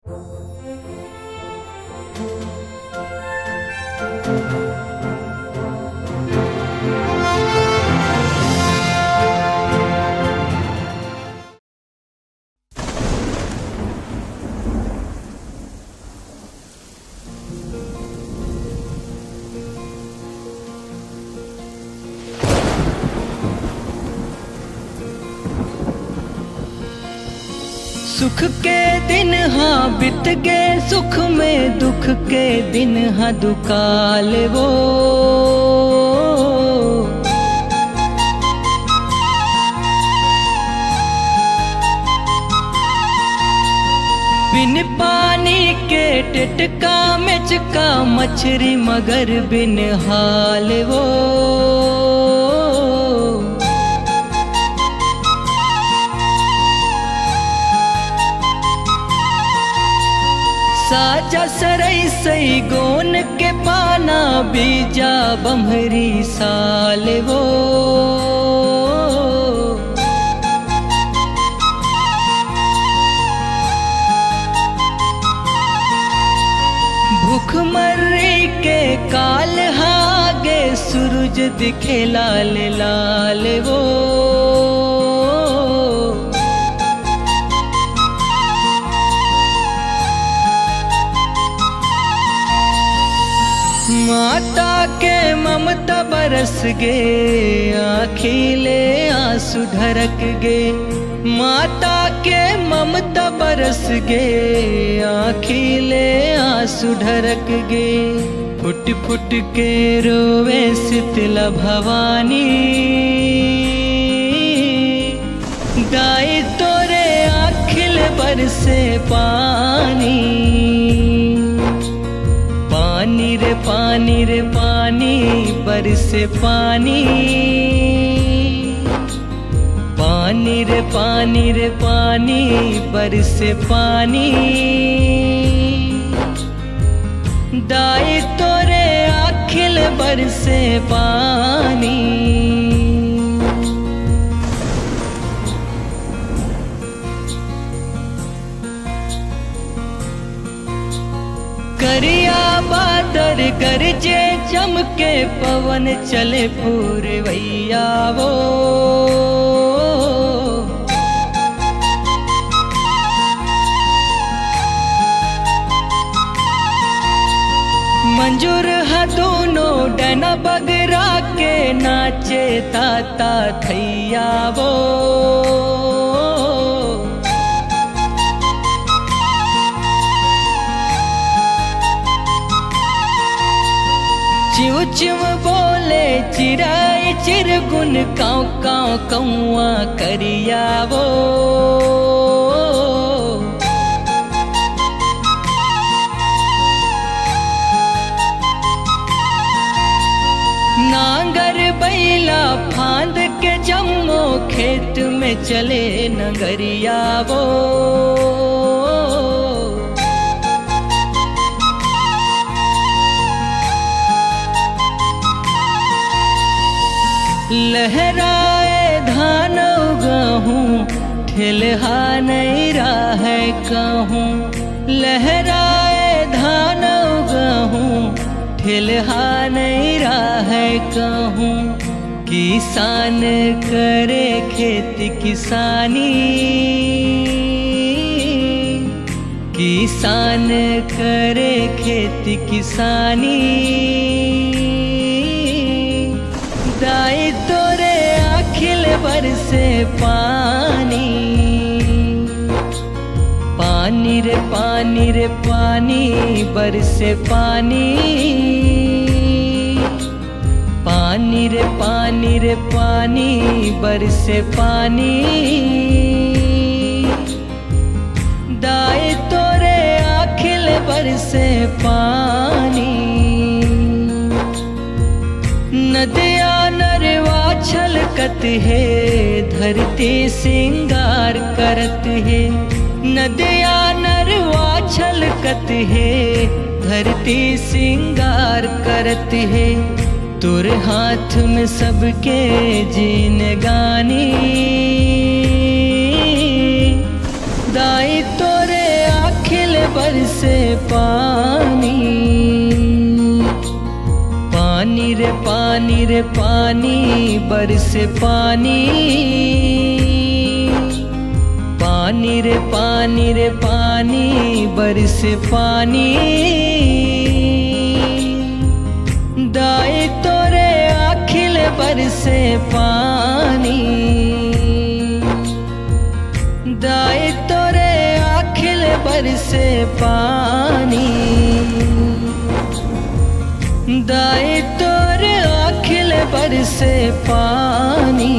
सुख के दिन हाँ बीत गए, सुख में दुख के दिन हाँ दुकाल वो। बिन पानी के टिटका में चका मछली मगर बिन हाल वो। साजा सरई सई गोन के पाना बीजा बम्हरी साल वो। भूख मर्री के काल हागे सूरज दिखे लाल लाल वो। माता के ममता बरस गे, आँखिले आंसू ढरक गे। माता के ममता बरस गे, आँखिले आंसू ढरक गे। फुट फुट के रोवे शीतला भवानी, दाई तोरे आँखिल बरसे पानी। पानी रे पानी रे पानी बरसे पानी। पानी रे पानी रे पानी बरसे पानी। दाई तोरे आँखिल बरसे पानी। करिया बादर गरजे चमके पवन चले पूरवैया वो। मंजूर है दोनों डना बगरा के नाचे ताता थैया वो। चिव चिव बोले चिराई चिरगुन काँव काँव कौआ करिया वो। नांगर बैला फांद के जम्मो खेत में चले नगरिया वो। लहराए धान उगाहूँ ठेलहा नहीं राह कहूँ। लहराए धान उगाहूँ ठेलहा नहीं राह कहूँ। किसान करे खेती किसानी, किसान करे खेती किसानी। दाई तोरे आँखिल बरसे पानी। पानी रे पानी रे पानी बरसे पानी। पानी रे पानी रे पानी बरसे पानी। दाई तोरे आँखिल बरसे पानी। नदिया नरवा छलकत है, धरती सिंगार करत है। नदिया नरवा छलकत है, धरती सिंगार करत है। तुर हाथ में सबके जीन गानी। दाई तोरे आँखिल बरसे पानी। पानी रे पानी रे पानी बरसे पानी। पानी रे पानी रे पानी बरसे पानी। दाए तोरे आँखिल बरसे पानी। दाए तोरे आँखिल बरसे पानी। दाए तोरे आँखिल बरसे पानी।